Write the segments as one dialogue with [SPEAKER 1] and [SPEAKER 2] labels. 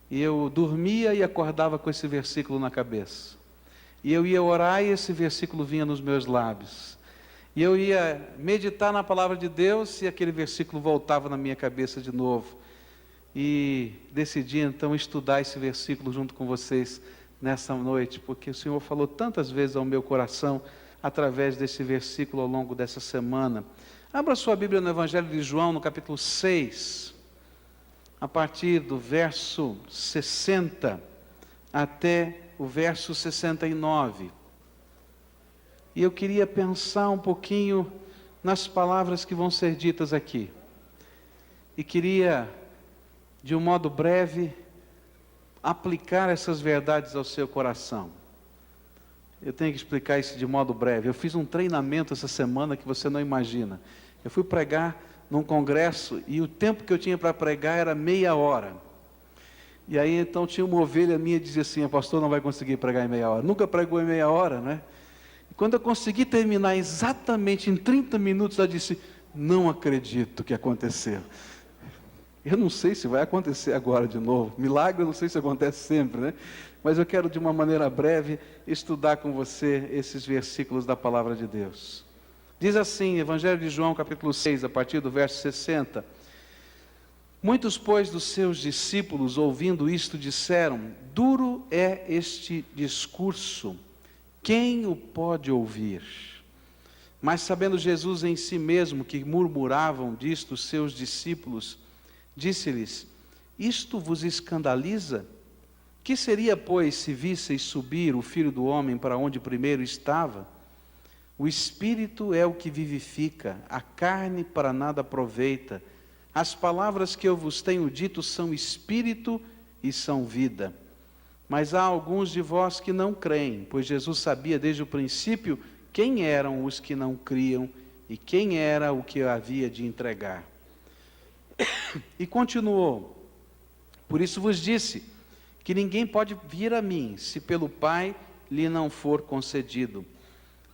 [SPEAKER 1] E eu dormia e acordava com esse versículo na cabeça. E eu ia orar e esse versículo vinha nos meus lábios. E eu ia meditar na palavra de Deus e aquele versículo voltava na minha cabeça de novo. E decidi então estudar esse versículo junto com vocês nessa noite, porque o Senhor falou tantas vezes ao meu coração através desse versículo ao longo dessa semana. Abra sua Bíblia no Evangelho de João, no capítulo 6, a partir do verso 60 até o verso 69. E eu queria pensar um pouquinho nas palavras que vão ser ditas aqui. E queria, de um modo breve, aplicar essas verdades ao seu coração. Eu tenho que explicar isso de modo breve. Eu fiz um treinamento essa semana que você não imagina. Eu fui pregar num congresso e o tempo que eu tinha para pregar era meia hora. E aí então tinha uma ovelha minha que dizia assim: o pastor não vai conseguir pregar em meia hora. Nunca pregou em meia hora, né? E quando eu consegui terminar exatamente em 30 minutos, ela disse: não acredito que aconteceu. Eu não sei se vai acontecer agora de novo. Milagre eu não sei se acontece sempre, né? Mas eu quero de uma maneira breve estudar com você esses versículos da palavra de Deus. Diz assim, Evangelho de João, capítulo 6, a partir do verso 60. Muitos, pois, dos seus discípulos, ouvindo isto, disseram: duro é este discurso, quem o pode ouvir? Mas sabendo Jesus em si mesmo que murmuravam disto os seus discípulos, disse-lhes: isto vos escandaliza? Que seria, pois, se visseis subir o Filho do Homem para onde primeiro estava? O Espírito é o que vivifica, a carne para nada aproveita. As palavras que eu vos tenho dito são Espírito e são vida. Mas há alguns de vós que não creem, pois Jesus sabia desde o princípio quem eram os que não criam e quem era o que havia de entregar. E continuou: por isso vos disse que ninguém pode vir a mim, se pelo Pai lhe não for concedido.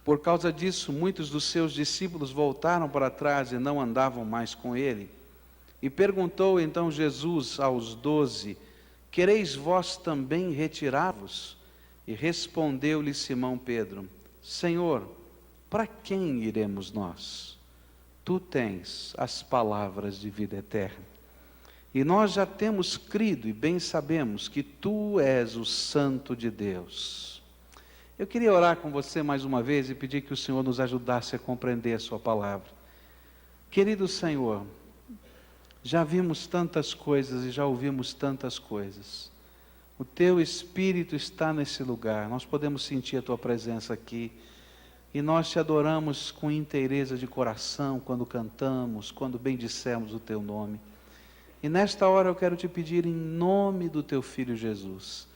[SPEAKER 1] Por causa disso, muitos dos seus discípulos voltaram para trás e não andavam mais com ele. E perguntou então Jesus aos 12, quereis vós também retirar-vos? E respondeu-lhe Simão Pedro: Senhor, para quem iremos nós? Tu tens as palavras de vida eterna. E nós já temos crido e bem sabemos que Tu és o Santo de Deus. Eu queria orar com você mais uma vez e pedir que o Senhor nos ajudasse a compreender a Sua palavra. Querido Senhor, já vimos tantas coisas e já ouvimos tantas coisas. O Teu Espírito está nesse lugar, nós podemos sentir a Tua presença aqui. E nós Te adoramos com inteireza de coração, quando cantamos, quando bendissemos o Teu nome. E nesta hora eu quero Te pedir em nome do Teu Filho Jesus,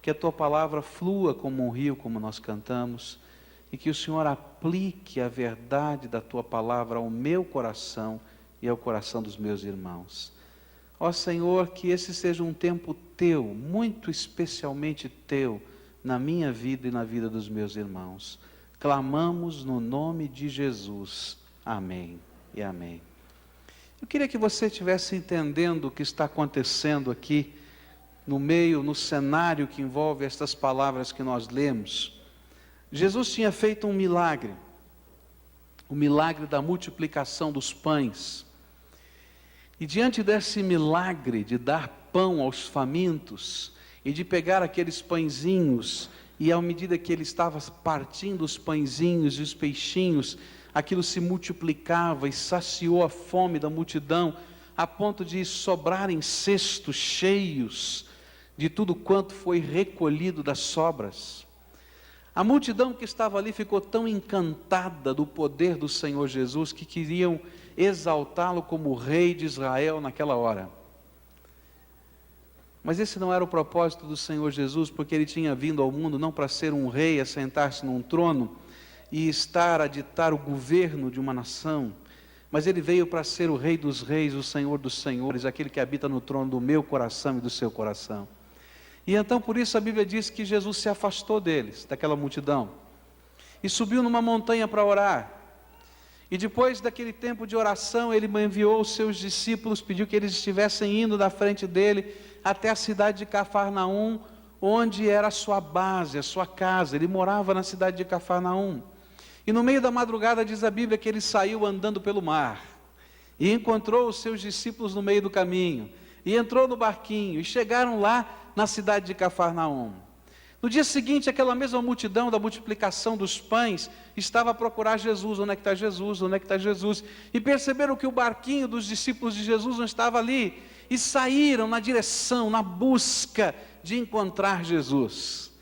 [SPEAKER 1] que a Tua palavra flua como um rio, como nós cantamos, e que o Senhor aplique a verdade da Tua palavra ao meu coração e ao coração dos meus irmãos. Ó Senhor, que esse seja um tempo Teu, muito especialmente Teu, na minha vida e na vida dos meus irmãos. Clamamos no nome de Jesus. Amém e amém. Eu queria que você estivesse entendendo o que está acontecendo aqui, no meio, no cenário que envolve estas palavras que nós lemos. Jesus tinha feito um milagre, o milagre da multiplicação dos pães. E diante desse milagre de dar pão aos famintos, e de pegar aqueles pãezinhos, e à medida que ele estava partindo os pãezinhos e os peixinhos, aquilo se multiplicava e saciou a fome da multidão, a ponto de sobrarem cestos cheios de tudo quanto foi recolhido das sobras. A multidão que estava ali ficou tão encantada do poder do Senhor Jesus, que queriam exaltá-lo como rei de Israel naquela hora. Mas esse não era o propósito do Senhor Jesus, porque Ele tinha vindo ao mundo não para ser um rei, a sentar-se num trono e estar a ditar o governo de uma nação, mas Ele veio para ser o Rei dos reis, o Senhor dos senhores, aquele que habita no trono do meu coração e do seu coração. E então por isso a Bíblia diz que Jesus se afastou deles, daquela multidão, e subiu numa montanha para orar. E depois daquele tempo de oração, Ele enviou os seus discípulos, pediu que eles estivessem indo da frente dele, até a cidade de Cafarnaum, onde era a sua base, a sua casa. Ele morava na cidade de Cafarnaum. E no meio da madrugada diz a Bíblia que ele saiu andando pelo mar, e encontrou os seus discípulos no meio do caminho, e entrou no barquinho, e chegaram lá na cidade de Cafarnaum. No dia seguinte, aquela mesma multidão da multiplicação dos pães estava a procurar Jesus. Onde é que está Jesus? Onde é que está Jesus? E perceberam que o barquinho dos discípulos de Jesus não estava ali, e saíram na direção, na busca de encontrar Jesus.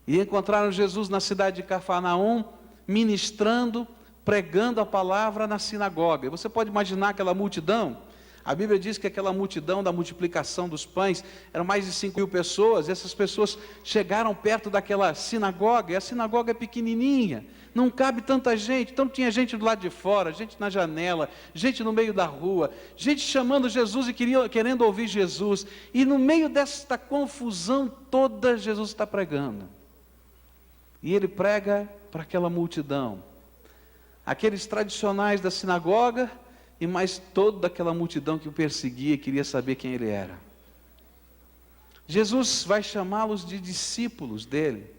[SPEAKER 1] E encontraram Jesus na cidade de Cafarnaum, ministrando, pregando a palavra na sinagoga. E você pode imaginar aquela multidão. A Bíblia diz que aquela multidão da multiplicação dos pães, eram mais de 5.000 pessoas, e essas pessoas chegaram perto daquela sinagoga, e a sinagoga é pequenininha, não cabe tanta gente. Então tinha gente do lado de fora, gente na janela, gente no meio da rua, gente chamando Jesus e querendo ouvir Jesus, e no meio desta confusão toda, Jesus está pregando, e ele prega para aquela multidão, aqueles tradicionais da sinagoga, e mais toda aquela multidão que o perseguia e queria saber quem ele era. Jesus vai chamá-los de discípulos dele.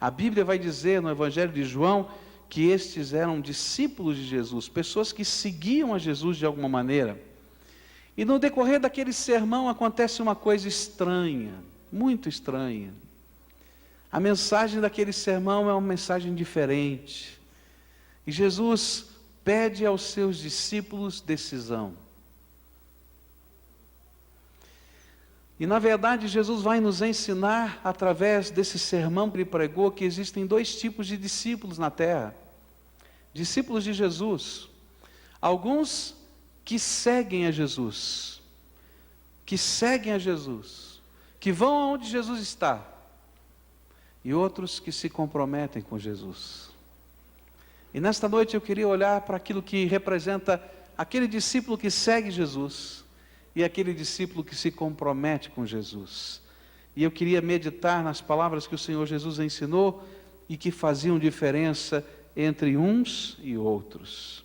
[SPEAKER 1] A Bíblia vai dizer no Evangelho de João que estes eram discípulos de Jesus, pessoas que seguiam a Jesus de alguma maneira. E no decorrer daquele sermão acontece uma coisa estranha, muito estranha. A mensagem daquele sermão é uma mensagem diferente. E Jesus pede aos seus discípulos decisão. E na verdade Jesus vai nos ensinar, através desse sermão que ele pregou, que existem dois tipos de discípulos na terra. Discípulos de Jesus. Alguns que seguem a Jesus. Que seguem a Jesus. Que vão aonde Jesus está. E outros que se comprometem com Jesus. E nesta noite eu queria olhar para aquilo que representa aquele discípulo que segue Jesus e aquele discípulo que se compromete com Jesus. E eu queria meditar nas palavras que o Senhor Jesus ensinou e que faziam diferença entre uns e outros.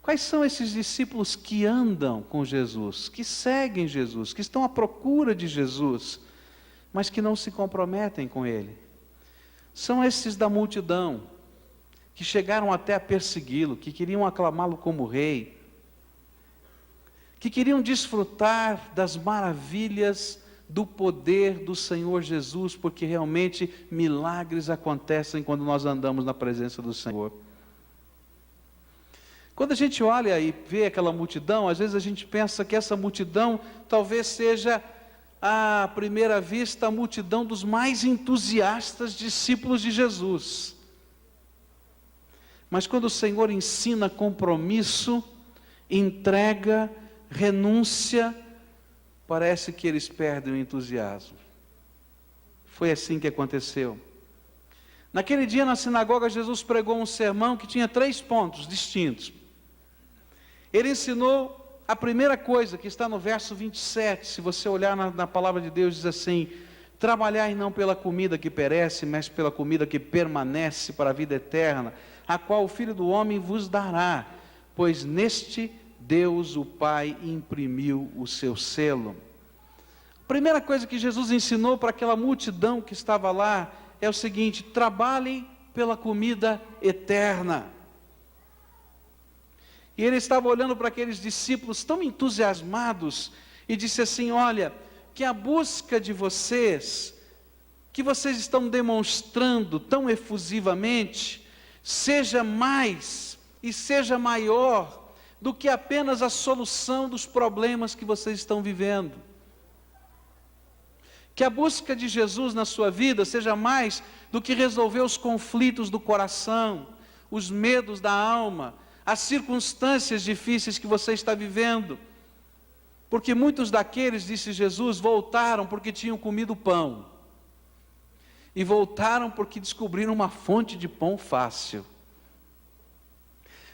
[SPEAKER 1] Quais são esses discípulos que andam com Jesus, que seguem Jesus, que estão à procura de Jesus, mas que não se comprometem com Ele? São esses da multidão, que chegaram até a persegui-lo, que queriam aclamá-lo como rei, que queriam desfrutar das maravilhas do poder do Senhor Jesus, porque realmente milagres acontecem quando nós andamos na presença do Senhor. Quando a gente olha e vê aquela multidão, às vezes a gente pensa que essa multidão talvez seja, à primeira vista, a multidão dos mais entusiastas discípulos de Jesus. Mas quando o Senhor ensina compromisso, entrega, renúncia, parece que eles perdem o entusiasmo. Foi assim que aconteceu. Naquele dia na sinagoga, Jesus pregou um sermão que tinha 3 pontos distintos. Ele ensinou a primeira coisa, que está no verso 27, se você olhar na palavra de Deus, diz assim: trabalhai não pela comida que perece, mas pela comida que permanece para a vida eterna, a qual o Filho do Homem vos dará, pois neste Deus o Pai imprimiu o seu selo. A primeira coisa que Jesus ensinou para aquela multidão que estava lá é o seguinte: trabalhem pela comida eterna. E ele estava olhando para aqueles discípulos tão entusiasmados e disse assim: olha, que a busca de vocês, que vocês estão demonstrando tão efusivamente, seja mais e seja maior do que apenas a solução dos problemas que vocês estão vivendo. Que a busca de Jesus na sua vida seja mais do que resolver os conflitos do coração, os medos da alma, as circunstâncias difíceis que você está vivendo. Porque muitos daqueles, disse Jesus, voltaram porque tinham comido pão. E voltaram porque descobriram uma fonte de pão fácil.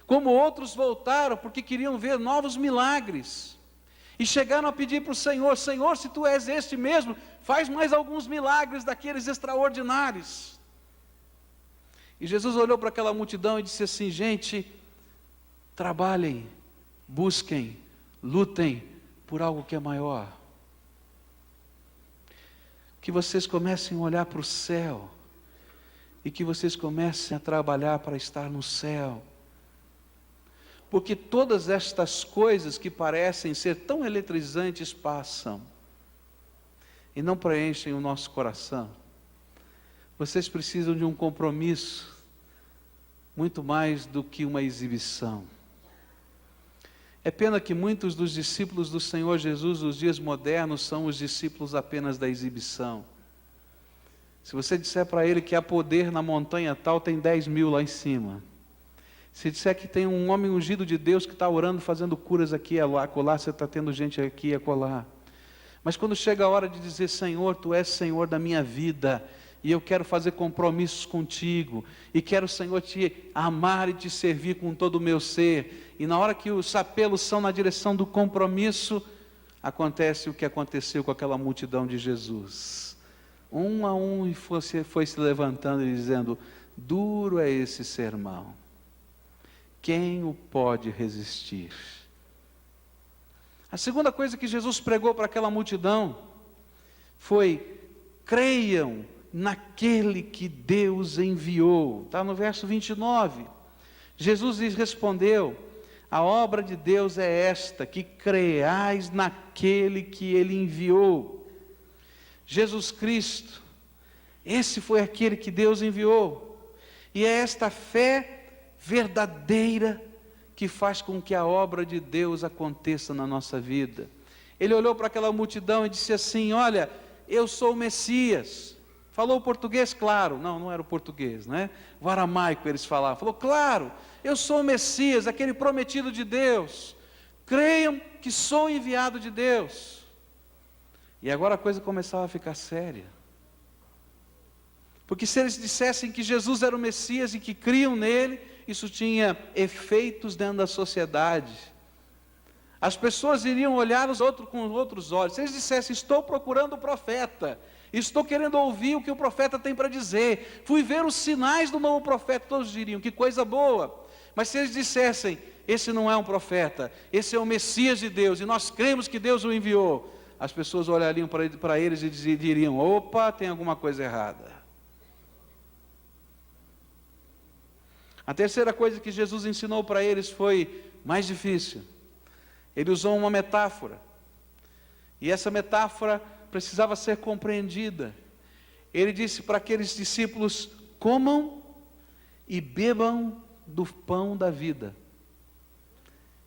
[SPEAKER 1] Como outros voltaram porque queriam ver novos milagres. E chegaram a pedir para o Senhor: Senhor, se Tu és este mesmo, faz mais alguns milagres daqueles extraordinários. E Jesus olhou para aquela multidão e disse assim: gente, trabalhem, busquem, lutem por algo que é maior. que vocês comecem a olhar para o céu, e que vocês comecem a trabalhar para estar no céu. Porque todas estas coisas que parecem ser tão eletrizantes passam, e não preenchem o nosso coração. Vocês precisam de um compromisso, muito mais do que uma exibição. É pena que muitos dos discípulos do Senhor Jesus, nos dias modernos, são os discípulos apenas da exibição. Se você disser para ele que há poder na montanha tal, tem 10.000 lá em cima. Se disser que tem um homem ungido de Deus que está orando, fazendo curas aqui e acolá, você está tendo gente aqui e acolá. Mas quando chega a hora de dizer, Senhor, Tu és Senhor da minha vida, e eu quero fazer compromissos contigo, e quero, Senhor, Te amar e Te servir com todo o meu ser, e na hora que os apelos são na direção do compromisso, acontece o que aconteceu com aquela multidão de Jesus. Um a um, e foi se levantando e dizendo, duro é esse sermão, quem o pode resistir? A segunda coisa que Jesus pregou para aquela multidão foi, creiam naquele que Deus enviou. Está no verso 29. Jesus lhes respondeu, a obra de Deus é esta, que creiais naquele que Ele enviou. Jesus Cristo, esse foi aquele que Deus enviou. E é esta fé verdadeira que faz com que a obra de Deus aconteça na nossa vida. Ele olhou para aquela multidão e disse assim, olha, eu sou o Messias. Falou o português? Claro. Não era o português, né? O aramaico eles falavam. Falou, claro, eu sou o Messias, aquele prometido de Deus. Creiam que sou enviado de Deus. E agora a coisa começava a ficar séria. Porque se eles dissessem que Jesus era o Messias e que criam nele, isso tinha efeitos dentro da sociedade. As pessoas iriam olhar os outros com outros olhos. Se eles dissessem, estou procurando o profeta, estou querendo ouvir o que o profeta tem para dizer, fui ver os sinais do novo profeta, todos diriam, que coisa boa. Mas se eles dissessem, esse não é um profeta, esse é o Messias de Deus, e nós cremos que Deus o enviou, as pessoas olhariam para eles e diriam, opa, tem alguma coisa errada. A terceira coisa que Jesus ensinou para eles foi mais difícil. Ele usou uma metáfora. E essa metáfora precisava ser compreendida. Ele disse para aqueles discípulos, comam e bebam do pão da vida.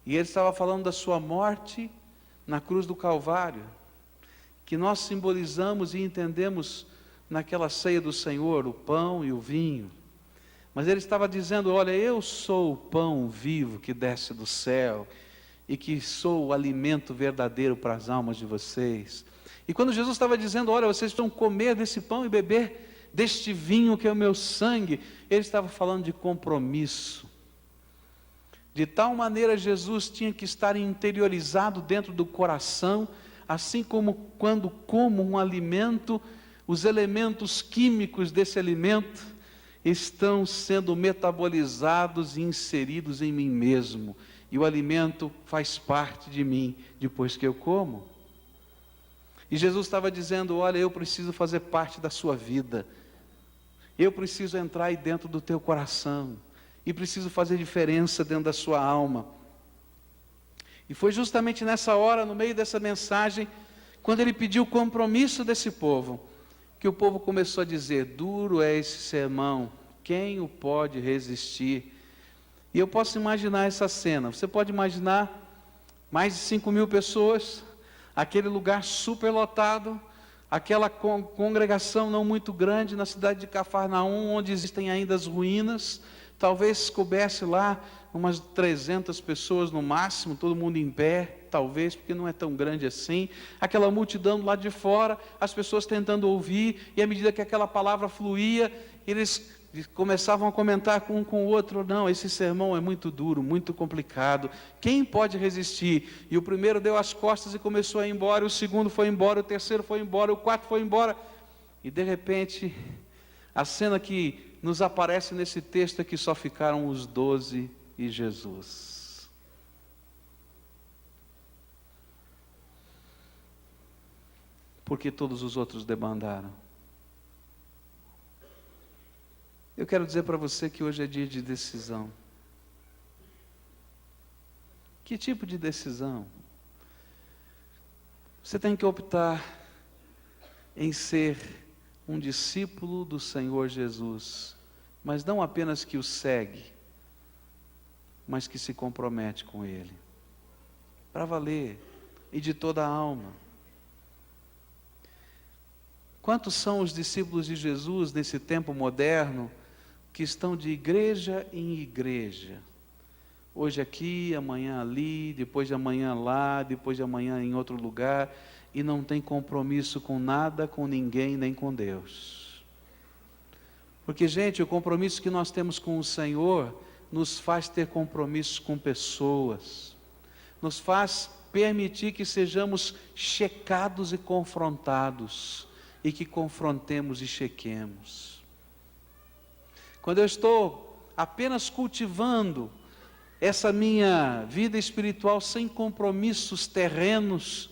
[SPEAKER 1] E ele estava falando da sua morte na cruz do Calvário, que nós simbolizamos e entendemos naquela ceia do Senhor, o pão e o vinho. Mas ele estava dizendo, olha, eu sou o pão vivo que desce do céu, e que sou o alimento verdadeiro para as almas de vocês. E quando Jesus estava dizendo, olha, vocês vão comer desse pão e beber deste vinho que é o meu sangue, ele estava falando de compromisso. De tal maneira Jesus tinha que estar interiorizado dentro do coração, assim como quando como um alimento, os elementos químicos desse alimento estão sendo metabolizados e inseridos em mim mesmo. E o alimento faz parte de mim depois que eu como. E Jesus estava dizendo, olha, eu preciso fazer parte da sua vida. Eu preciso entrar aí dentro do teu coração. E preciso fazer diferença dentro da sua alma. E foi justamente nessa hora, no meio dessa mensagem, quando ele pediu o compromisso desse povo, que o povo começou a dizer, duro é esse sermão, quem o pode resistir? E eu posso imaginar essa cena, você pode imaginar mais de 5.000 pessoas, aquele lugar superlotado, aquela congregação não muito grande na cidade de Cafarnaum, onde existem ainda as ruínas, talvez coubesse lá umas 300 pessoas no máximo, todo mundo em pé, talvez, porque não é tão grande assim, aquela multidão lá de fora, as pessoas tentando ouvir, e à medida que aquela palavra fluía, eles começavam a comentar com um com o outro, não, esse sermão é muito duro, muito complicado, quem pode resistir? E o primeiro deu as costas e começou a ir embora, o segundo foi embora, o terceiro foi embora, o quarto foi embora, e de repente, a cena que nos aparece nesse texto é que só ficaram os 12 e Jesus. porque todos os outros debandaram. Eu quero dizer para você que hoje é dia de decisão. Que tipo de decisão? Você tem que optar em ser um discípulo do Senhor Jesus, mas não apenas que o segue, mas que se compromete com Ele, para valer, e de toda a alma. Quantos são os discípulos de Jesus nesse tempo moderno, que estão de igreja em igreja, hoje aqui, amanhã ali, depois de amanhã lá, depois de amanhã em outro lugar, e não tem compromisso com nada, com ninguém, nem com Deus. Porque, gente, o compromisso que nós temos com o Senhor nos faz ter compromissos com pessoas, nos faz permitir que sejamos checados e confrontados, e que confrontemos e chequemos. Quando eu estou apenas cultivando essa minha vida espiritual sem compromissos terrenos,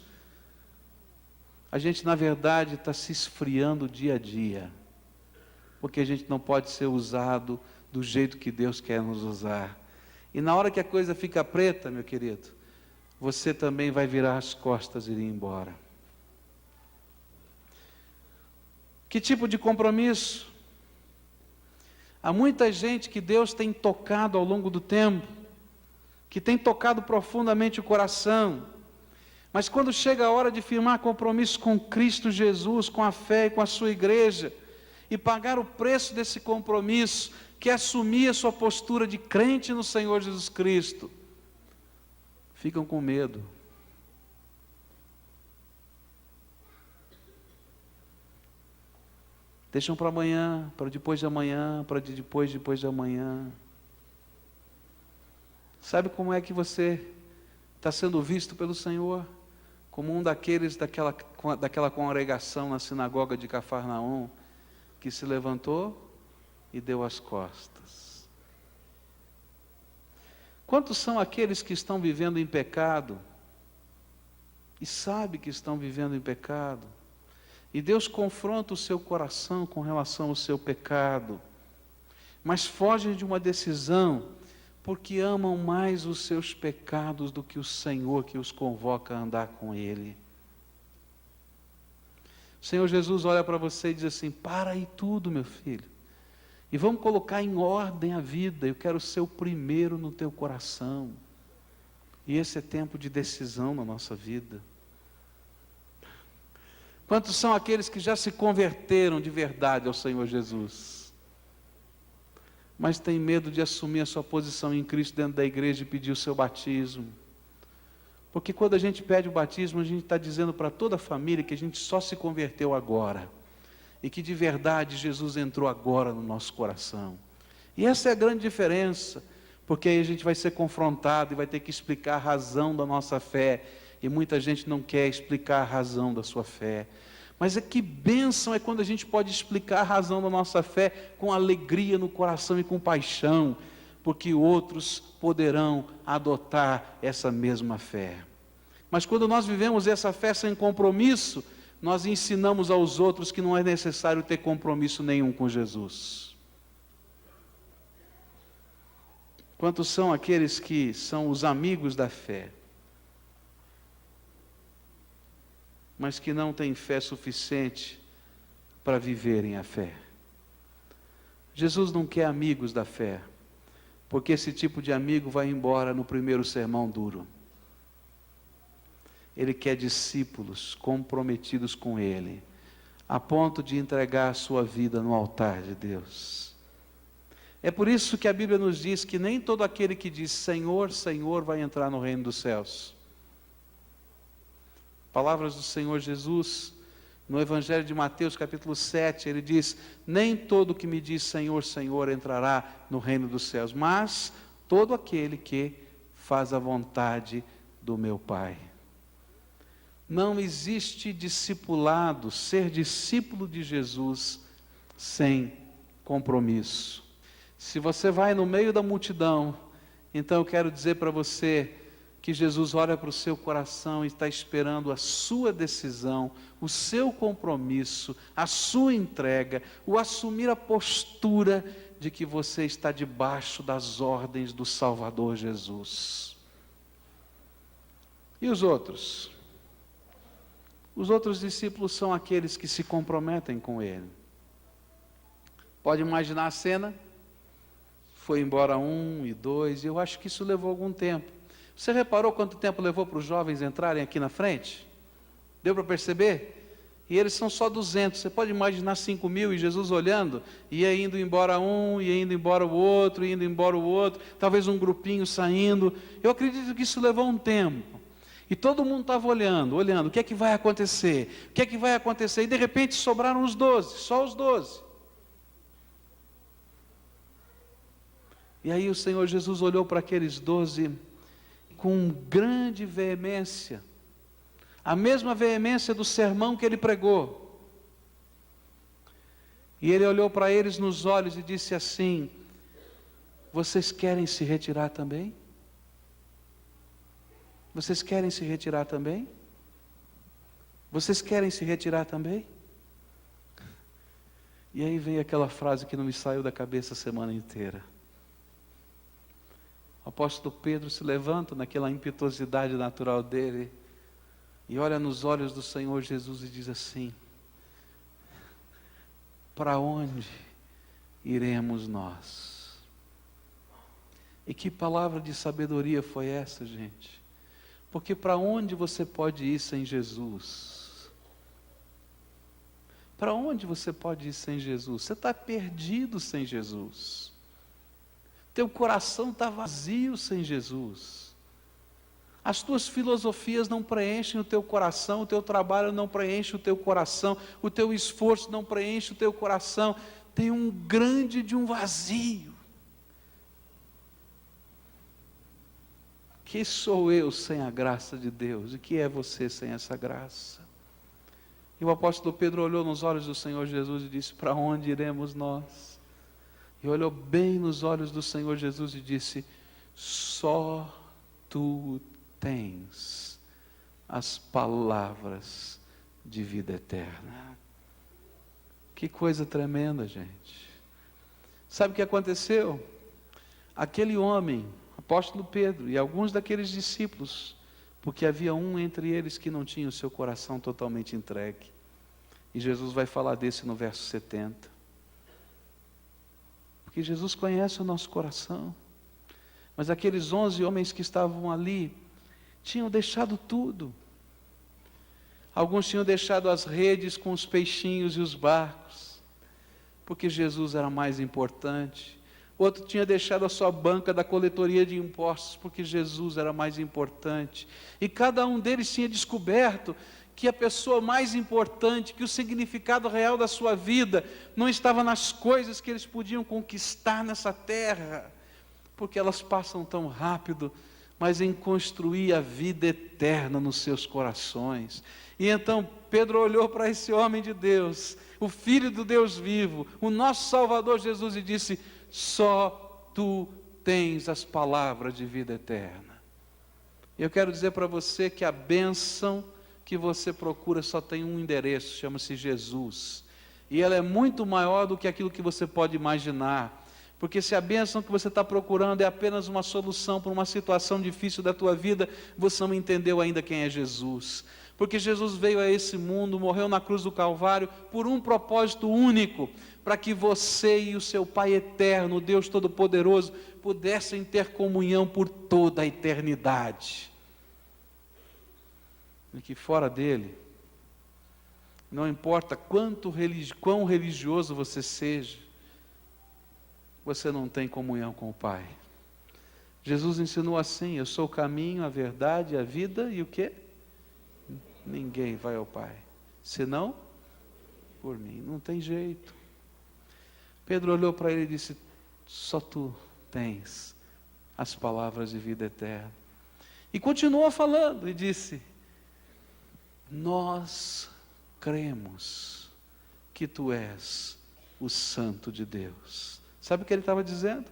[SPEAKER 1] a gente na verdade está se esfriando dia a dia, porque a gente não pode ser usado do jeito que Deus quer nos usar. E na hora que a coisa fica preta, meu querido, você também vai virar as costas e ir embora. Que tipo de compromisso? Há muita gente que Deus tem tocado ao longo do tempo, que tem tocado profundamente o coração, mas quando chega a hora de firmar compromisso com Cristo Jesus, com a fé e com a sua igreja, e pagar o preço desse compromisso, que é assumir a sua postura de crente no Senhor Jesus Cristo, ficam com medo. Deixam para amanhã, para depois de amanhã, para depois de amanhã. Sabe como é que você está sendo visto pelo Senhor? Como um daqueles daquela congregação na sinagoga de Cafarnaum, que se levantou e deu as costas. Quantos são aqueles que estão vivendo em pecado e sabem que estão vivendo em pecado? E Deus confronta o seu coração com relação ao seu pecado, mas fogem de uma decisão, porque amam mais os seus pecados do que o Senhor que os convoca a andar com Ele. O Senhor Jesus olha para você e diz assim: para aí tudo, meu filho, e vamos colocar em ordem a vida. Eu quero ser o primeiro no teu coração. E esse é tempo de decisão na nossa vida. Quantos são aqueles que já se converteram de verdade ao Senhor Jesus, mas têm medo de assumir a sua posição em Cristo dentro da igreja e pedir o seu batismo? Porque quando a gente pede o batismo, a gente está dizendo para toda a família que a gente só se converteu agora, e que de verdade Jesus entrou agora no nosso coração. E essa é a grande diferença, porque aí a gente vai ser confrontado e vai ter que explicar a razão da nossa fé, e muita gente não quer explicar a razão da sua fé. Mas que bênção é quando a gente pode explicar a razão da nossa fé com alegria no coração e com paixão, porque outros poderão adotar essa mesma fé. Mas quando nós vivemos essa fé sem compromisso, nós ensinamos aos outros que não é necessário ter compromisso nenhum com Jesus. Quantos são aqueles que são os amigos da fé, mas que não têm fé suficiente para viverem a fé? Jesus não quer amigos da fé, porque esse tipo de amigo vai embora no primeiro sermão duro. Ele quer discípulos comprometidos com Ele, a ponto de entregar a sua vida no altar de Deus. É por isso que a Bíblia nos diz que nem todo aquele que diz Senhor, Senhor vai entrar no reino dos céus. Palavras do Senhor Jesus, no Evangelho de Mateus capítulo 7, ele diz: nem todo que me diz Senhor, Senhor entrará no reino dos céus, mas todo aquele que faz a vontade do meu Pai. Não existe discipulado, ser discípulo de Jesus, sem compromisso. Se você vai no meio da multidão, então eu quero dizer para você que Jesus olha para o seu coração e está esperando a sua decisão, o seu compromisso, a sua entrega, o assumir a postura de que você está debaixo das ordens do Salvador Jesus. E os outros? Os outros discípulos são aqueles que se comprometem com Ele. Pode imaginar a cena? Foi embora 1 e 2, e eu acho que isso levou algum tempo. Você reparou quanto tempo levou para os jovens entrarem aqui na frente? Deu para perceber? E eles são só 200, você pode imaginar 5.000 e Jesus olhando, ia indo embora um, ia indo embora o outro, indo embora o outro, talvez um grupinho saindo. Eu acredito que isso levou um tempo. E todo mundo estava olhando, o que é que vai acontecer? O que é que vai acontecer? E de repente sobraram os 12, só os 12. E aí o Senhor Jesus olhou para aqueles 12 com grande veemência, a mesma veemência do sermão que ele pregou. E ele olhou para eles nos olhos e disse assim: vocês querem se retirar também? Vocês querem se retirar também? Vocês querem se retirar também? E aí veio aquela frase que não me saiu da cabeça a semana inteira. O apóstolo Pedro se levanta naquela impetuosidade natural dele e olha nos olhos do Senhor Jesus e diz assim: para onde iremos nós? E que palavra de sabedoria foi essa, gente? Porque para onde você pode ir sem Jesus? Para onde você pode ir sem Jesus? Você está perdido sem Jesus. Teu coração está vazio sem Jesus. As tuas filosofias não preenchem o teu coração, o teu trabalho não preenche o teu coração, o teu esforço não preenche o teu coração. Tem um grande de um vazio. Que sou eu sem a graça de Deus? E que é você sem essa graça? E o apóstolo Pedro olhou nos olhos do Senhor Jesus e disse: para onde iremos nós? E olhou bem nos olhos do Senhor Jesus e disse: só tu tens as palavras de vida eterna. Que coisa tremenda, gente. Sabe o que aconteceu? Aquele homem, apóstolo Pedro, e alguns daqueles discípulos, porque havia um entre eles que não tinha o seu coração totalmente entregue. E Jesus vai falar desse no verso 70. Porque Jesus conhece o nosso coração. Mas aqueles 11 homens que estavam ali tinham deixado tudo. Alguns tinham deixado as redes com os peixinhos e os barcos, porque Jesus era mais importante. Outro tinha deixado a sua banca da coletoria de impostos, porque Jesus era mais importante. E cada um deles tinha descoberto que a pessoa mais importante, que o significado real da sua vida não estava nas coisas que eles podiam conquistar nessa terra, porque elas passam tão rápido, mas em construir a vida eterna nos seus corações. E então Pedro olhou para esse homem de Deus, o Filho do Deus vivo, o nosso Salvador Jesus, e disse: só tu tens as palavras de vida eterna. Eu quero dizer para você que a bênção que você procura só tem um endereço, chama-se Jesus. E ela é muito maior do que aquilo que você pode imaginar. Porque se a bênção que você está procurando é apenas uma solução para uma situação difícil da tua vida, você não entendeu ainda quem é Jesus. Porque Jesus veio a esse mundo, morreu na cruz do Calvário, por um propósito único, para que você e o seu Pai eterno, Deus Todo-Poderoso, pudessem ter comunhão por toda a eternidade. E que fora dele, não importa quão religioso você seja, você não tem comunhão com o Pai. Jesus ensinou assim: eu sou o caminho, a verdade, a vida e o quê? Ninguém vai ao Pai, senão por mim. Não tem jeito. Pedro olhou para ele e disse: só tu tens as palavras de vida eterna. E continuou falando e disse: nós cremos que tu és o Santo de Deus. Sabe o que ele estava dizendo?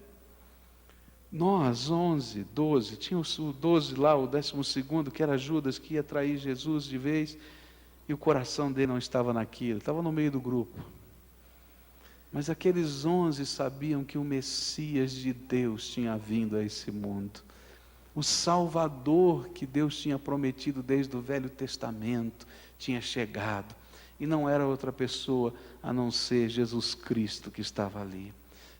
[SPEAKER 1] Nós, 11, 12, tinha o 12 lá, o 12º, que era Judas, que ia trair Jesus de vez, e o coração dele não estava naquilo, estava no meio do grupo. Mas aqueles 11 sabiam que o Messias de Deus tinha vindo a esse mundo. O Salvador que Deus tinha prometido desde o Velho Testamento tinha chegado. E não era outra pessoa a não ser Jesus Cristo que estava ali.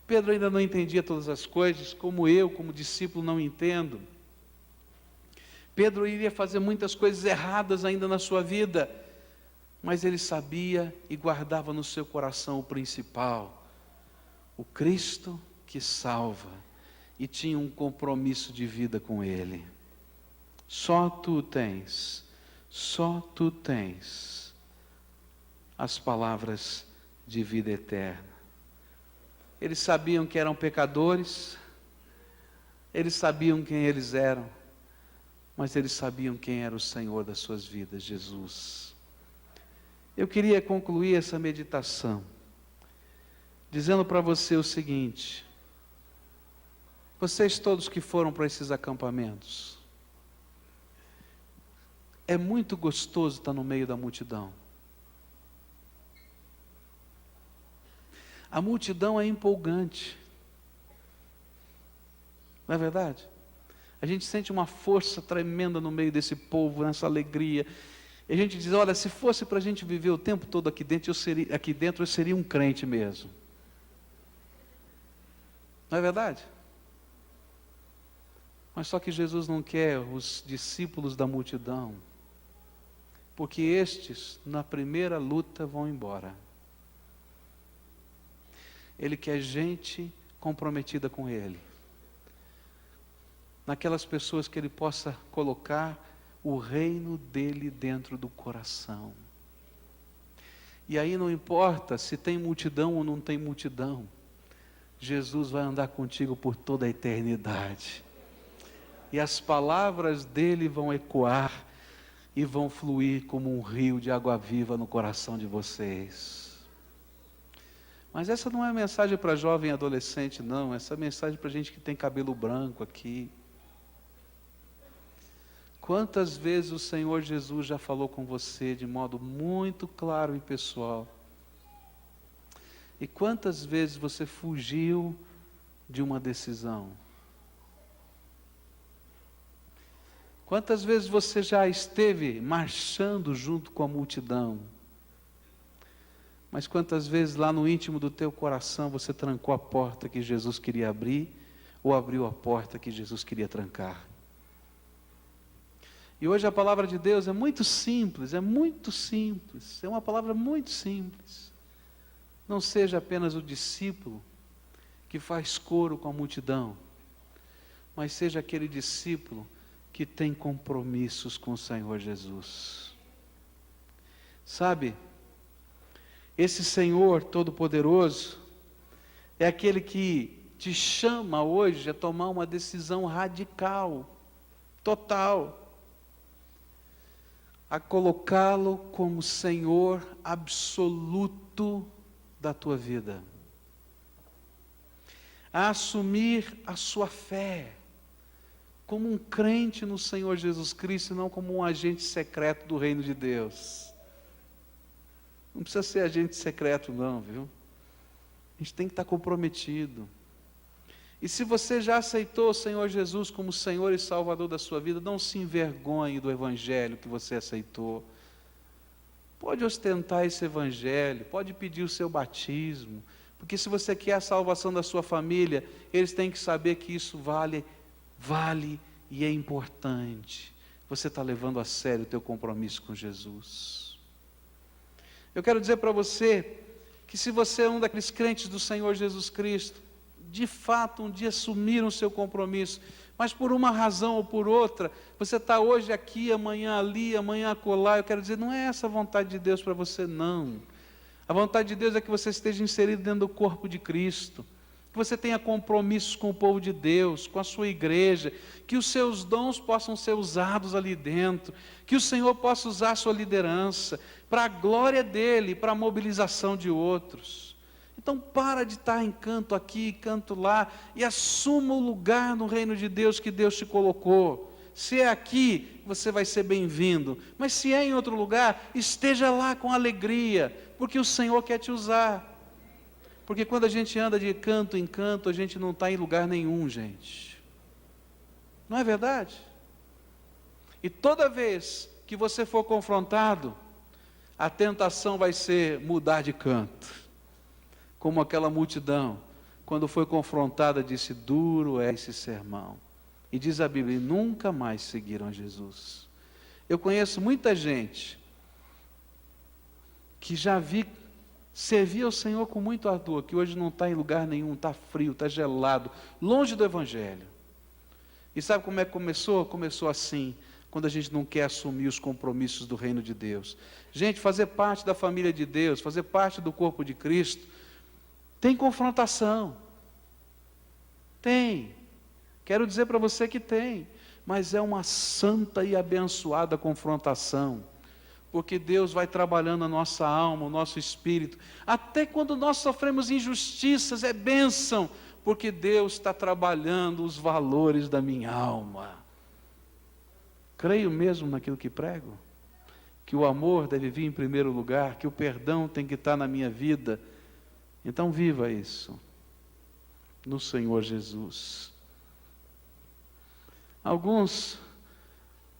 [SPEAKER 1] Pedro ainda não entendia todas as coisas, como eu, como discípulo, não entendo. Pedro iria fazer muitas coisas erradas ainda na sua vida, mas ele sabia e guardava no seu coração o principal: o Cristo que salva, e tinha um compromisso de vida com Ele. Só tu tens as palavras de vida eterna. Eles sabiam que eram pecadores, eles sabiam quem eles eram, mas eles sabiam quem era o Senhor das suas vidas, Jesus. Eu queria concluir essa meditação dizendo para você o seguinte: vocês todos que foram para esses acampamentos, é muito gostoso estar no meio da multidão. A multidão é empolgante, não é verdade? A gente sente uma força tremenda no meio desse povo, nessa alegria. E a gente diz: olha, se fosse para a gente viver o tempo todo aqui dentro, eu seria um crente mesmo. Não é verdade? Mas só que Jesus não quer os discípulos da multidão, porque estes, na primeira luta, vão embora. Ele quer gente comprometida com Ele, naquelas pessoas que Ele possa colocar o reino dEle dentro do coração. E aí não importa se tem multidão ou não tem multidão, Jesus vai andar contigo por toda a eternidade. E as palavras dEle vão ecoar e vão fluir como um rio de água viva no coração de vocês. Mas essa não é a mensagem para jovem e adolescente, não. Essa é a mensagem para gente que tem cabelo branco aqui. Quantas vezes o Senhor Jesus já falou com você de modo muito claro e pessoal? E quantas vezes você fugiu de uma decisão? Quantas vezes você já esteve marchando junto com a multidão? Mas quantas vezes lá no íntimo do teu coração você trancou a porta que Jesus queria abrir, ou abriu a porta que Jesus queria trancar? E hoje a palavra de Deus é muito simples, é uma palavra muito simples. Não seja apenas o discípulo que faz coro com a multidão, mas seja aquele discípulo que tem compromissos com o Senhor Jesus. Sabe, esse Senhor Todo-Poderoso é aquele que te chama hoje a tomar uma decisão radical, total, a colocá-lo como Senhor absoluto da tua vida, a assumir a sua fé como um crente no Senhor Jesus Cristo, e não como um agente secreto do reino de Deus. Não precisa ser agente secreto não, viu? A gente tem que estar comprometido. E se você já aceitou o Senhor Jesus como Senhor e Salvador da sua vida, não se envergonhe do Evangelho que você aceitou. Pode ostentar esse Evangelho, pode pedir o seu batismo, porque se você quer a salvação da sua família, eles têm que saber que isso vale e é importante. Você está levando a sério o teu compromisso com Jesus. Eu quero dizer para você que se você é um daqueles crentes do Senhor Jesus Cristo, de fato um dia assumiram o seu compromisso, mas por uma razão ou por outra, você está hoje aqui, amanhã ali, amanhã acolá, eu quero dizer, não é essa a vontade de Deus para você, não. A vontade de Deus é que você esteja inserido dentro do corpo de Cristo, que você tenha compromissos com o povo de Deus, com a sua igreja, que os seus dons possam ser usados ali dentro, que o Senhor possa usar a sua liderança, para a glória dEle, para a mobilização de outros. Então para de estar em canto aqui, canto lá, e assuma o lugar no reino de Deus que Deus te colocou. Se é aqui, você vai ser bem-vindo, mas se é em outro lugar, esteja lá com alegria, porque o Senhor quer te usar. Porque quando a gente anda de canto em canto, a gente não está em lugar nenhum, gente. Não é verdade? E toda vez que você for confrontado, a tentação vai ser mudar de canto. Como aquela multidão, quando foi confrontada, disse: duro é esse sermão. E diz a Bíblia, nunca mais seguiram Jesus. Eu conheço muita gente que já vi servir ao Senhor com muito ardor, que hoje não está em lugar nenhum, está frio, está gelado, longe do Evangelho. E sabe como é que começou? Começou assim, quando a gente não quer assumir os compromissos do reino de Deus. Gente, fazer parte da família de Deus, fazer parte do corpo de Cristo, tem confrontação. Tem. Quero dizer para você que tem. Mas é uma santa e abençoada confrontação. Porque Deus vai trabalhando a nossa alma, o nosso espírito. Até quando nós sofremos injustiças, é bênção. Porque Deus está trabalhando os valores da minha alma. Creio mesmo naquilo que prego. Que o amor deve vir em primeiro lugar. Que o perdão tem que estar na minha vida. Então viva isso. No Senhor Jesus. Alguns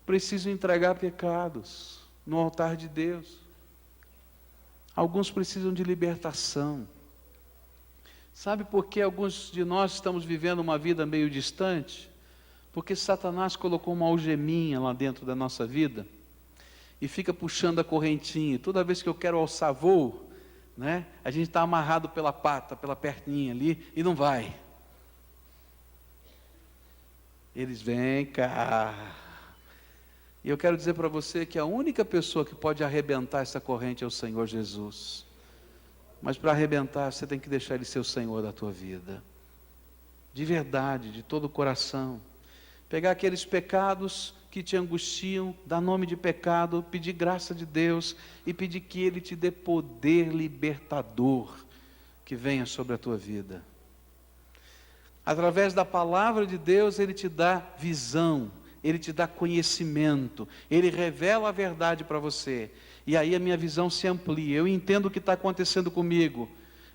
[SPEAKER 1] precisam entregar pecados no altar de Deus. Alguns precisam de libertação. Sabe por que alguns de nós estamos vivendo uma vida meio distante? Porque Satanás colocou uma algeminha lá dentro da nossa vida e fica puxando a correntinha. Toda vez que eu quero alçar voo, né, a gente está amarrado pela pata, pela perninha ali e não vai. Eles vêm cá. E eu quero dizer para você que a única pessoa que pode arrebentar essa corrente é o Senhor Jesus. Mas para arrebentar, você tem que deixar Ele ser o Senhor da tua vida. De verdade, de todo o coração. Pegar aqueles pecados que te angustiam, dar nome de pecado, pedir graça de Deus e pedir que Ele te dê poder libertador que venha sobre a tua vida. Através da palavra de Deus, Ele te dá visão, Ele te dá conhecimento, Ele revela a verdade para você. E aí a minha visão se amplia, eu entendo o que está acontecendo comigo,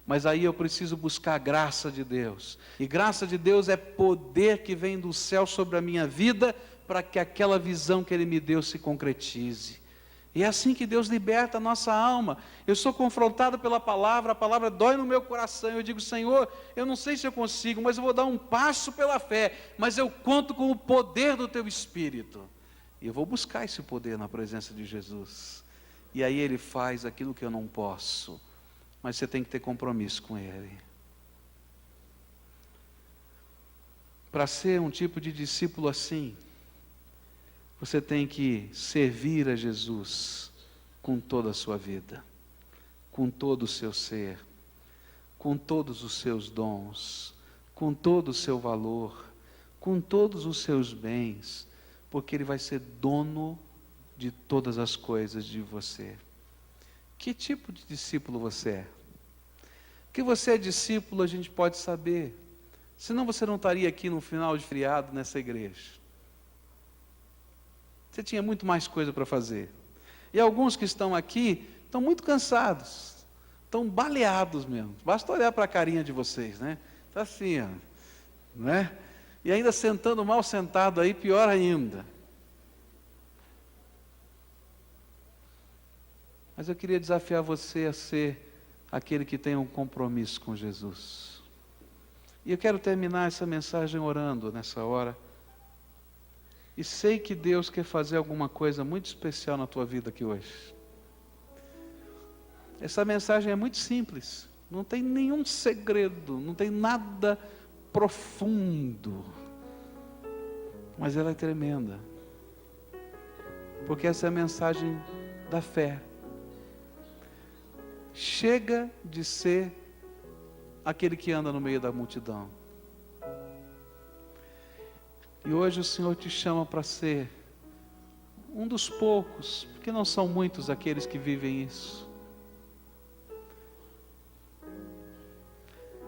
[SPEAKER 1] mas aí eu preciso buscar a graça de Deus. E graça de Deus é poder que vem do céu sobre a minha vida, para que aquela visão que Ele me deu se concretize. E é assim que Deus liberta a nossa alma. Eu sou confrontado pela palavra, a palavra dói no meu coração. Eu digo: Senhor, eu não sei se eu consigo, mas eu vou dar um passo pela fé. Mas eu conto com o poder do Teu Espírito. E eu vou buscar esse poder na presença de Jesus. E aí Ele faz aquilo que eu não posso. Mas você tem que ter compromisso com Ele. Para ser um tipo de discípulo assim, você tem que servir a Jesus com toda a sua vida, com todo o seu ser, com todos os seus dons, com todo o seu valor, com todos os seus bens, porque Ele vai ser dono de todas as coisas de você. Que tipo de discípulo você é? Que você é discípulo, a gente pode saber. Senão você não estaria aqui no final de feriado nessa igreja. Você tinha muito mais coisa para fazer. E alguns que estão aqui estão muito cansados, estão baleados mesmo. Basta olhar para a carinha de vocês, né? Está assim, ó, né? E ainda sentando mal sentado aí, pior ainda. Mas eu queria desafiar você a ser aquele que tem um compromisso com Jesus. E eu quero terminar essa mensagem orando nessa hora. E sei que Deus quer fazer alguma coisa muito especial na tua vida aqui hoje. Essa mensagem é muito simples. Não tem nenhum segredo, não tem nada profundo. Mas ela é tremenda. Porque essa é a mensagem da fé. Chega de ser aquele que anda no meio da multidão. E hoje o Senhor te chama para ser um dos poucos, porque não são muitos aqueles que vivem isso.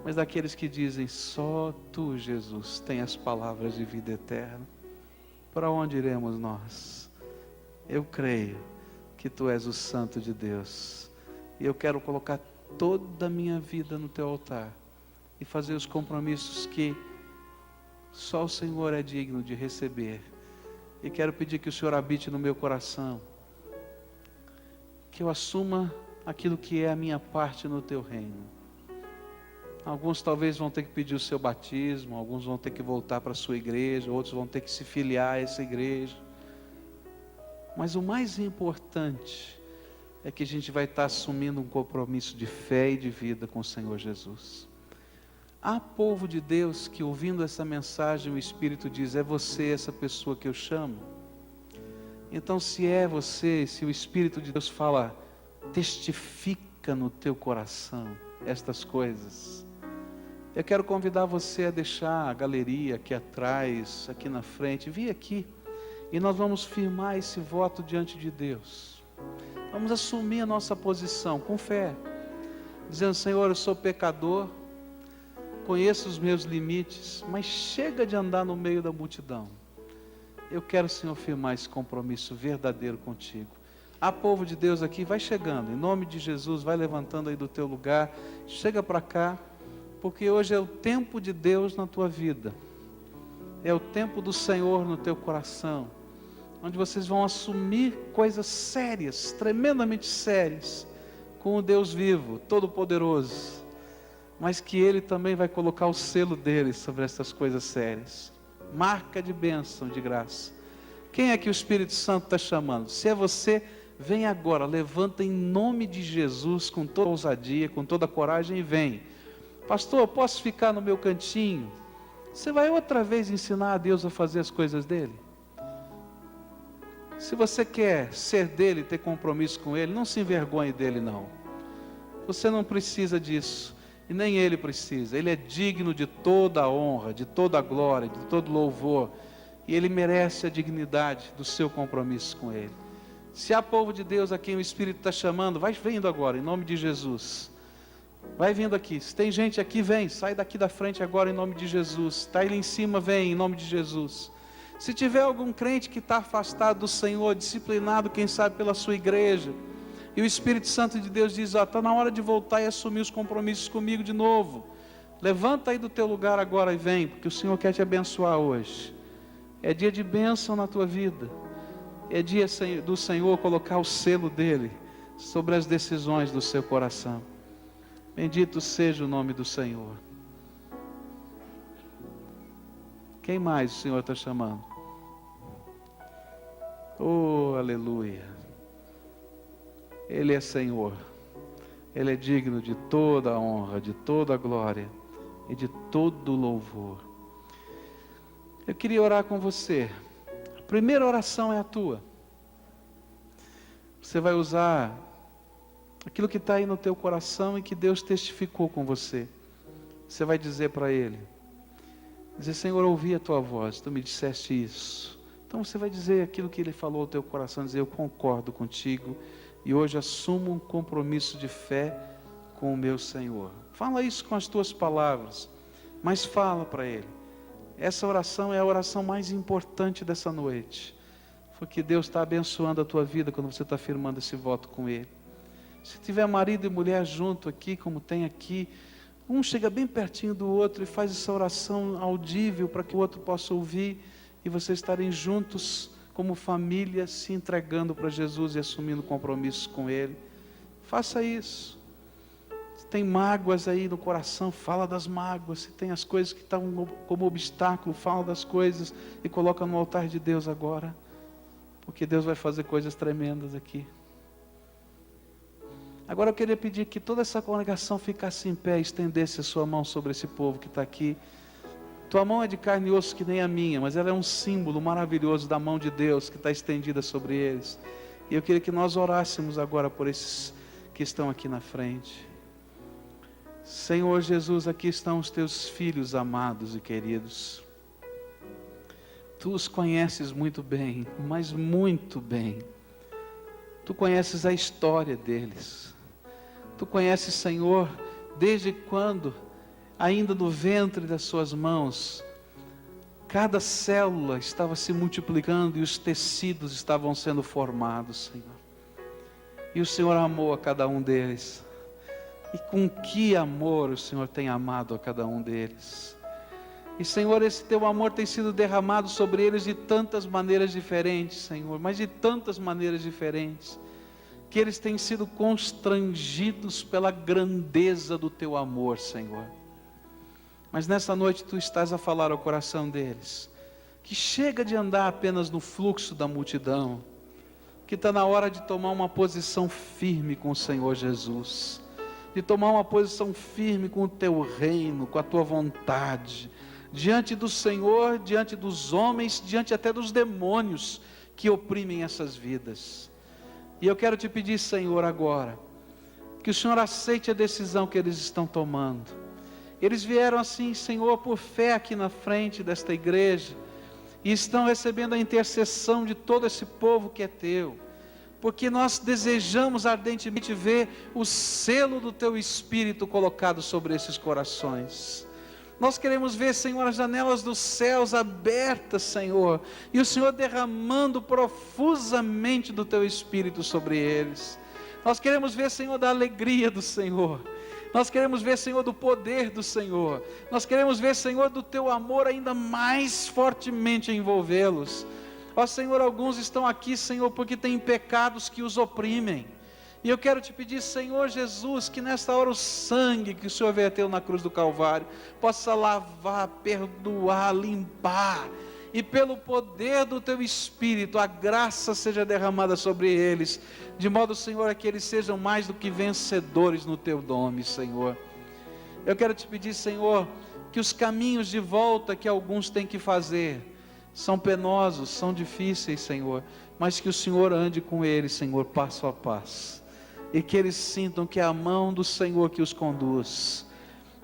[SPEAKER 1] mas daqueles que dizem: só Tu, Jesus, tem as palavras de vida eterna. Para onde iremos nós? Eu creio que Tu és o Santo de Deus, e eu quero colocar toda a minha vida no Teu altar, e fazer os compromissos que só o Senhor é digno de receber. E quero pedir que o Senhor habite no meu coração, que eu assuma aquilo que é a minha parte no Teu reino. Alguns talvez vão ter que pedir o seu batismo, alguns vão ter que voltar para a sua igreja, outros vão ter que se filiar a essa igreja. Mas o mais importante é que a gente vai estar assumindo um compromisso de fé e de vida com o Senhor Jesus. Há povo de Deus que, ouvindo essa mensagem, o Espírito diz: é você essa pessoa que eu chamo? Então, se é você, se o Espírito de Deus fala, testifica no teu coração estas coisas, eu quero convidar você a deixar a galeria aqui atrás, aqui na frente, vir aqui, e nós vamos firmar esse voto diante de Deus. Vamos assumir a nossa posição com fé, dizendo: Senhor, eu sou pecador, conheço os meus limites, mas chega de andar no meio da multidão. Eu quero, Senhor, firmar esse compromisso verdadeiro contigo. Há povo de Deus aqui, vai chegando, em nome de Jesus, vai levantando aí do teu lugar, chega para cá, porque hoje é o tempo de Deus na tua vida, é o tempo do Senhor no teu coração, onde vocês vão assumir coisas sérias, tremendamente sérias, com o Deus vivo, todo-poderoso, mas que Ele também vai colocar o selo dele sobre essas coisas sérias, marca de bênção, de graça. Quem é que o Espírito Santo está chamando? Se é você, vem agora, levanta em nome de Jesus, com toda a ousadia, com toda a coragem, e vem. Pastor, eu posso ficar no meu cantinho? Você vai outra vez ensinar a Deus a fazer as coisas dele? Se você quer ser dele, ter compromisso com ele, não se envergonhe dele não. Você não precisa disso, e nem ele precisa. Ele é digno de toda a honra, de toda a glória, de todo louvor, e ele merece a dignidade do seu compromisso com ele. Se há povo de Deus a quem o Espírito está chamando, vai vindo agora, em nome de Jesus. Vai vindo aqui. Se tem gente aqui, vem. Sai daqui da frente agora, em nome de Jesus. Está aí em cima, vem, em nome de Jesus. Se tiver algum crente que está afastado do Senhor, disciplinado, quem sabe pela sua igreja, e o Espírito Santo de Deus diz: está na hora de voltar e assumir os compromissos comigo de novo. Levanta aí do teu lugar agora e vem, porque o Senhor quer te abençoar hoje. É dia de bênção na tua vida. É dia do Senhor colocar o selo dele sobre as decisões do seu coração. Bendito seja o nome do Senhor. Quem mais o Senhor está chamando? Oh, aleluia. Ele é Senhor. Ele é digno de toda a honra, de toda a glória e de todo o louvor. Eu queria orar com você. A primeira oração é a tua. Você vai usar aquilo que está aí no teu coração e que Deus testificou com você. Você vai dizer para Ele, dizer: Senhor, eu ouvi a tua voz, tu me disseste isso. Então você vai dizer aquilo que Ele falou ao teu coração, dizer: eu concordo contigo e hoje assumo um compromisso de fé com o meu Senhor. Fala isso com as tuas palavras, mas fala para Ele. Essa oração é a oração mais importante dessa noite, porque Deus está abençoando a tua vida quando você está firmando esse voto com Ele. Se tiver marido e mulher junto aqui, como tem aqui, um chega bem pertinho do outro e faz essa oração audível para que o outro possa ouvir, e vocês estarem juntos como família, se entregando para Jesus e assumindo compromissos com Ele. Faça isso. Se tem mágoas aí no coração, fala das mágoas. Se tem as coisas que estão como obstáculo, fala das coisas e coloca no altar de Deus agora, porque Deus vai fazer coisas tremendas aqui. Agora eu queria pedir que toda essa congregação ficasse em pé e estendesse a sua mão sobre esse povo que está aqui. Tua mão é de carne e osso que nem a minha, mas ela é um símbolo maravilhoso da mão de Deus que está estendida sobre eles. E eu queria que nós orássemos agora por esses que estão aqui na frente. Senhor Jesus, aqui estão os teus filhos amados e queridos. Tu os conheces muito bem, mas muito bem. Tu conheces a história deles. Tu conheces, Senhor, desde quando ainda no ventre das suas mãos, cada célula estava se multiplicando e os tecidos estavam sendo formados, Senhor. E o Senhor amou a cada um deles. E com que amor o Senhor tem amado a cada um deles. E, Senhor, esse teu amor tem sido derramado sobre eles de tantas maneiras diferentes, Senhor, mas de tantas maneiras diferentes, que eles têm sido constrangidos pela grandeza do teu amor, Senhor. Mas nessa noite tu estás a falar ao coração deles, que chega de andar apenas no fluxo da multidão, que está na hora de tomar uma posição firme com o Senhor Jesus, de tomar uma posição firme com o teu reino, com a tua vontade, diante do Senhor, diante dos homens, diante até dos demônios que oprimem essas vidas. E eu quero te pedir, Senhor, agora, que o Senhor aceite a decisão que eles estão tomando. Eles vieram assim, Senhor, por fé aqui na frente desta igreja, e estão recebendo a intercessão de todo esse povo que é teu, porque nós desejamos ardentemente ver o selo do teu Espírito colocado sobre esses corações. Nós queremos ver, Senhor, as janelas dos céus abertas, Senhor, e o Senhor derramando profusamente do teu Espírito sobre eles. Nós queremos ver, Senhor, da alegria do Senhor. Nós queremos ver, Senhor, do poder do Senhor. Nós queremos ver, Senhor, do teu amor ainda mais fortemente envolvê-los. Ó Senhor, alguns estão aqui, Senhor, porque têm pecados que os oprimem. E eu quero te pedir, Senhor Jesus, que nesta hora o sangue que o Senhor verteu na cruz do Calvário possa lavar, perdoar, limpar. E pelo poder do teu Espírito, a graça seja derramada sobre eles, de modo, Senhor, a que eles sejam mais do que vencedores no teu nome, Senhor. Eu quero te pedir, Senhor, que os caminhos de volta que alguns têm que fazer são penosos, são difíceis, Senhor, mas que o Senhor ande com eles, Senhor, passo a passo, e que eles sintam que é a mão do Senhor que os conduz.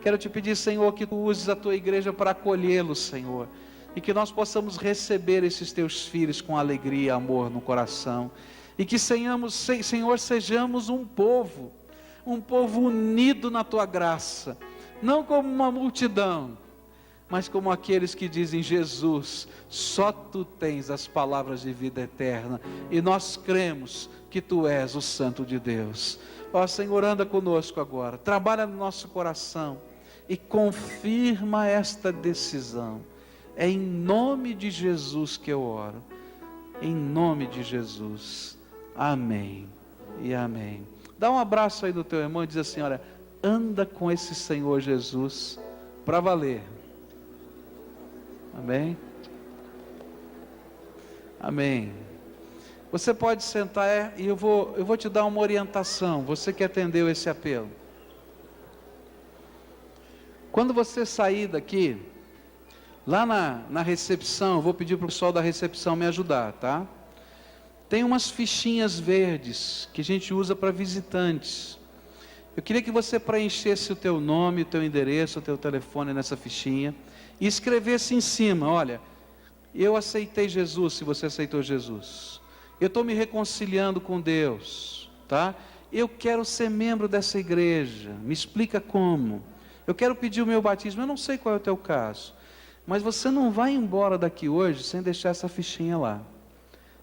[SPEAKER 1] Quero te pedir, Senhor, que tu uses a tua igreja para acolhê-los, Senhor, e que nós possamos receber esses teus filhos com alegria e amor no coração, e que, Senhor, sejamos um povo unido na tua graça, não como uma multidão, mas como aqueles que dizem: Jesus, só tu tens as palavras de vida eterna, e nós cremos que tu és o Santo de Deus. Ó Senhor, anda conosco agora, trabalha no nosso coração, e confirma esta decisão. É em nome de Jesus que eu oro, em nome de Jesus, amém e amém. Dá um abraço aí do teu irmão e diz assim: olha, anda com esse Senhor Jesus, para valer. Amém? Amém. Você pode sentar e eu vou te dar uma orientação, você que atendeu esse apelo. Quando você sair daqui, lá na recepção, eu vou pedir para o pessoal da recepção me ajudar, tá? Tem umas fichinhas verdes que a gente usa para visitantes. Eu queria que você preenchesse o teu nome, o teu endereço, o teu telefone nessa fichinha e escrevesse em cima: olha, eu aceitei Jesus, se você aceitou Jesus. Eu estou me reconciliando com Deus, tá? Eu quero ser membro dessa igreja, me explica como. Eu quero pedir o meu batismo, eu não sei qual é o teu caso, mas você não vai embora daqui hoje sem deixar essa fichinha lá.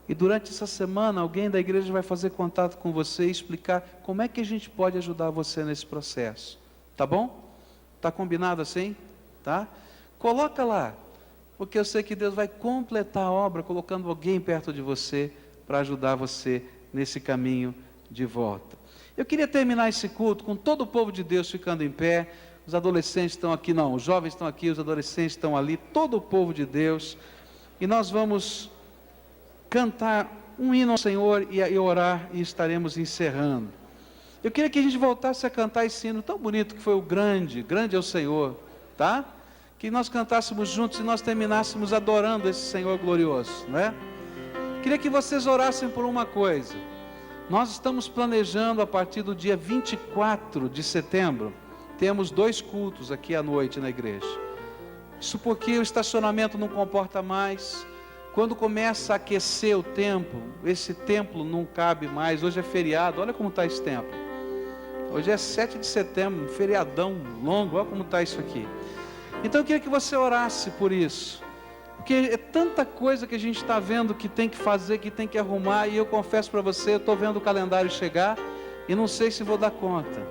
[SPEAKER 1] E durante essa semana, alguém da igreja vai fazer contato com você e explicar como é que a gente pode ajudar você nesse processo. Tá bom? Tá combinado assim? Tá? Coloca lá, porque eu sei que Deus vai completar a obra colocando alguém perto de você para ajudar você nesse caminho de volta. Eu queria terminar esse culto com todo o povo de Deus ficando em pé. Os adolescentes estão aqui, não, os jovens estão aqui, os adolescentes estão ali, todo o povo de Deus. E nós vamos cantar um hino ao Senhor e orar, e estaremos encerrando. Eu queria que a gente voltasse a cantar esse hino tão bonito que foi o grande é o Senhor, tá? Que nós cantássemos juntos e nós terminássemos adorando esse Senhor glorioso, não é? Queria que vocês orassem por uma coisa. Nós estamos planejando a partir do dia 24 de setembro, temos 2 cultos aqui à noite na igreja. Isso porque o estacionamento não comporta mais. Quando começa a aquecer o tempo, esse templo não cabe mais. Hoje é feriado, olha como está esse templo. Hoje é 7 de setembro, um feriadão longo, olha como está isso aqui. Então eu queria que você orasse por isso, porque é tanta coisa que a gente está vendo que tem que fazer, que tem que arrumar, e eu confesso para você, eu estou vendo o calendário chegar, e não sei se vou dar conta.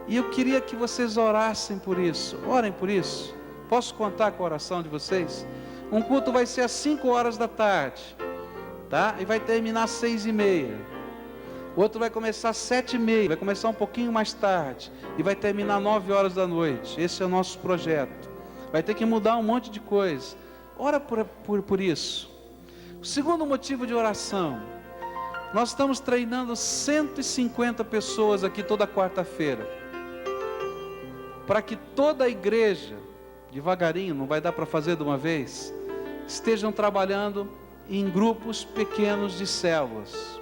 [SPEAKER 1] E eu queria que vocês orassem por isso, orem por isso. Posso contar com a oração de vocês? Um culto vai ser às 5 horas da tarde, tá? E vai terminar às 6h30. O outro vai começar às 7h30, vai começar um pouquinho mais tarde, e vai terminar às 9 horas da noite. Esse é o nosso projeto. Vai ter que mudar um monte de coisa. Ora por isso. O segundo motivo de oração, nós estamos treinando 150 pessoas aqui toda quarta-feira, para que toda a igreja, devagarinho, não vai dar para fazer de uma vez, estejam trabalhando em grupos pequenos de células.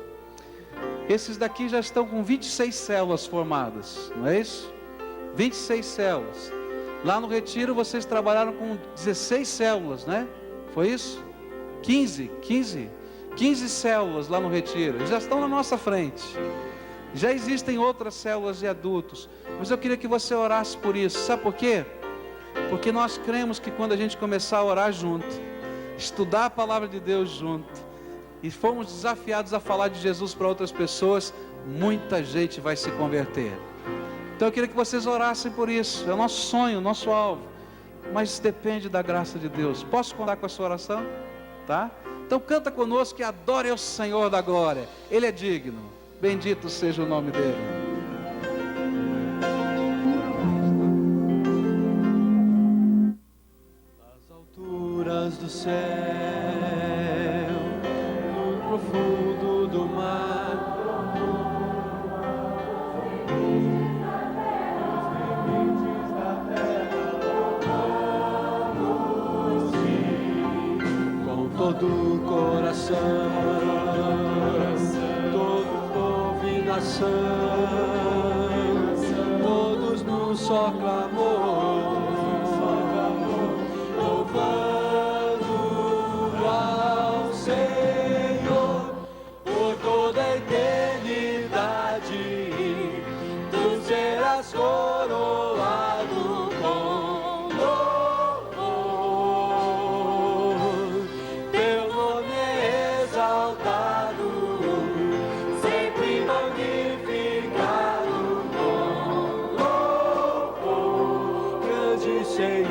[SPEAKER 1] Esses daqui já estão com 26 células formadas, não é isso? 26 células. Lá no retiro vocês trabalharam com 16 células, né? Foi isso? 15 células lá no retiro. Já estão na nossa frente. Já existem outras células de adultos. Mas eu queria que você orasse por isso. Sabe por quê? Porque nós cremos que quando a gente começar a orar junto, estudar a palavra de Deus junto, e fomos desafiados a falar de Jesus para outras pessoas, muita gente vai se converter. Então eu queria que vocês orassem por isso. É o nosso sonho, o nosso alvo. Mas depende da graça de Deus. Posso contar com a sua oração? Tá? Então canta conosco e adore ao Senhor da glória. Ele é digno. Bendito seja o nome dele.
[SPEAKER 2] Nas alturas do céu, no profundo do mar, com todo o coração, todo povo e nação, todos num só clamor, louvando ao Senhor por toda a eternidade. Tu serás coroado com louvor, teu nome é exaltado, sempre magnificado com louvor, grande Senhor.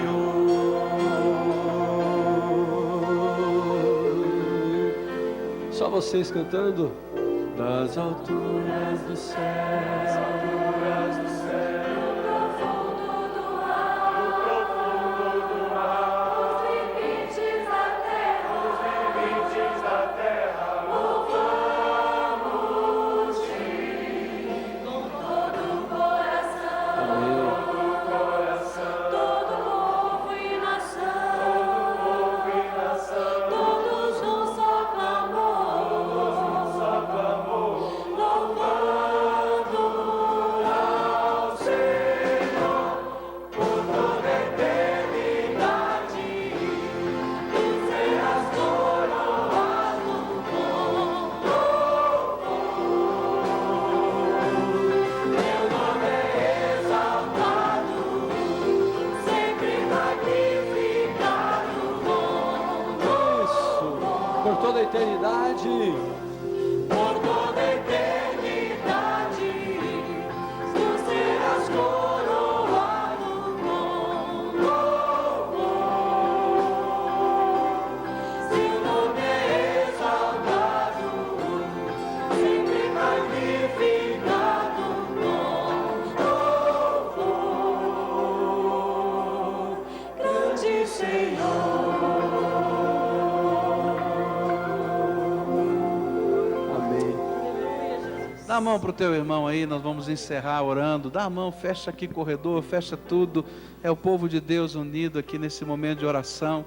[SPEAKER 2] Só vocês cantando. Das alturas do céu, por toda a eternidade, por toda a eternidade, tu serás coroado com louvor. Seu nome é exaltado, sempre magnificado com louvor, grande Senhor.
[SPEAKER 1] Dá a mão para o teu irmão aí, nós vamos encerrar orando. Dá a mão, fecha aqui corredor, fecha tudo. É o povo de Deus unido aqui nesse momento de oração.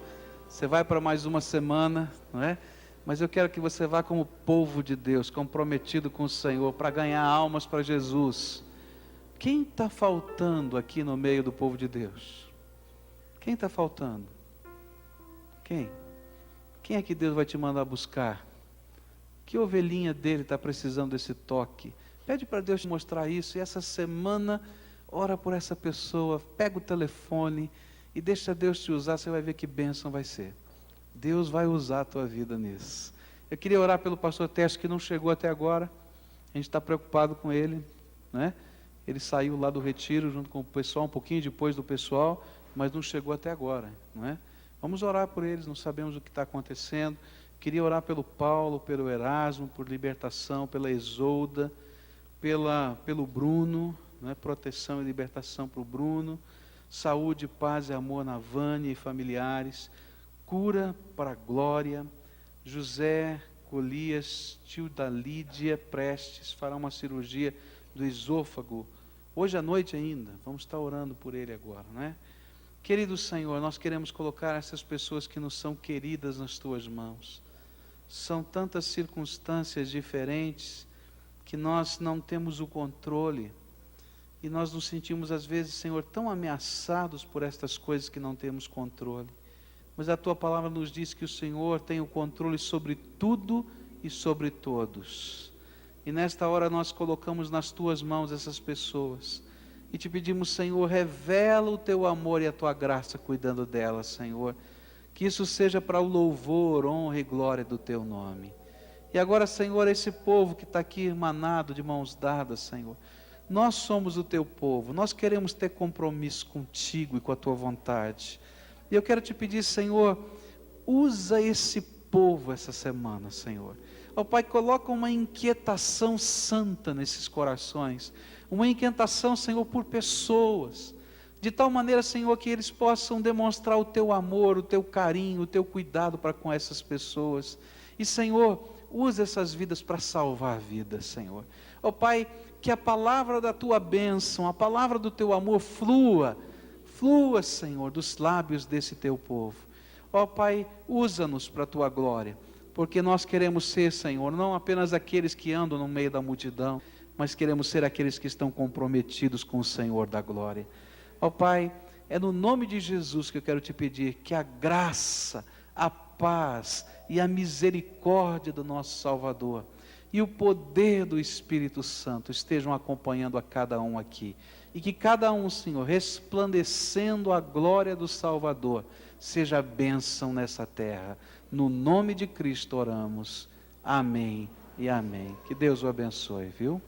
[SPEAKER 1] Você vai para mais uma semana, não é? Mas eu quero que você vá como povo de Deus, comprometido com o Senhor, para ganhar almas para Jesus. Quem está faltando aqui no meio do povo de Deus? Quem está faltando? Quem? Quem é que Deus vai te mandar buscar? Que ovelhinha dele está precisando desse toque? Pede para Deus te mostrar isso, e essa semana, ora por essa pessoa, pega o telefone e deixa Deus te usar, você vai ver que bênção vai ser. Deus vai usar a tua vida nisso. Eu queria orar pelo pastor Tércio, que não chegou até agora, a gente está preocupado com ele, né? Ele saiu lá do retiro junto com o pessoal, um pouquinho depois do pessoal, mas não chegou até agora, não é? Vamos orar por eles, não sabemos o que está acontecendo. Queria orar pelo Paulo, pelo Erasmo, por libertação, pela Isolda, pelo Bruno, né? Proteção e libertação para o Bruno, saúde, paz e amor na Vânia e familiares, cura para a Glória, José, Golias, tio da Lídia, prestes, fará uma cirurgia do esôfago, hoje à noite ainda, vamos estar orando por ele agora, né? Querido Senhor, nós queremos colocar essas pessoas que nos são queridas nas Tuas mãos. São tantas circunstâncias diferentes, que nós não temos o controle, e nós nos sentimos às vezes, Senhor, tão ameaçados por estas coisas que não temos controle. Mas a Tua palavra nos diz que o Senhor tem o controle sobre tudo e sobre todos. E nesta hora nós colocamos nas Tuas mãos essas pessoas. E te pedimos, Senhor, revela o Teu amor e a Tua graça cuidando delas, Senhor. Que isso seja para o louvor, honra e glória do Teu nome. E agora, Senhor, esse povo que está aqui irmanado de mãos dadas, Senhor. Nós somos o Teu povo, nós queremos ter compromisso contigo e com a Tua vontade. E eu quero te pedir, Senhor, usa esse povo essa semana, Senhor. Ó Pai, coloca uma inquietação santa nesses corações, uma inquietação, Senhor, por pessoas, de tal maneira, Senhor, que eles possam demonstrar o Teu amor, o Teu carinho, o Teu cuidado para com essas pessoas. E, Senhor, usa essas vidas para salvar vidas, Senhor. Ó Pai, que a palavra da Tua bênção, a palavra do Teu amor flua, Senhor, dos lábios desse Teu povo. Ó Pai, usa-nos para a Tua glória, porque nós queremos ser, Senhor, não apenas aqueles que andam no meio da multidão, mas queremos ser aqueles que estão comprometidos com o Senhor da glória. Ó Pai, é no nome de Jesus que eu quero te pedir que a graça, a paz e a misericórdia do nosso Salvador e o poder do Espírito Santo estejam acompanhando a cada um aqui. E que cada um, Senhor, resplandecendo a glória do Salvador, seja bênção nessa terra. No nome de Cristo oramos. Amém e amém. Que Deus o abençoe, viu?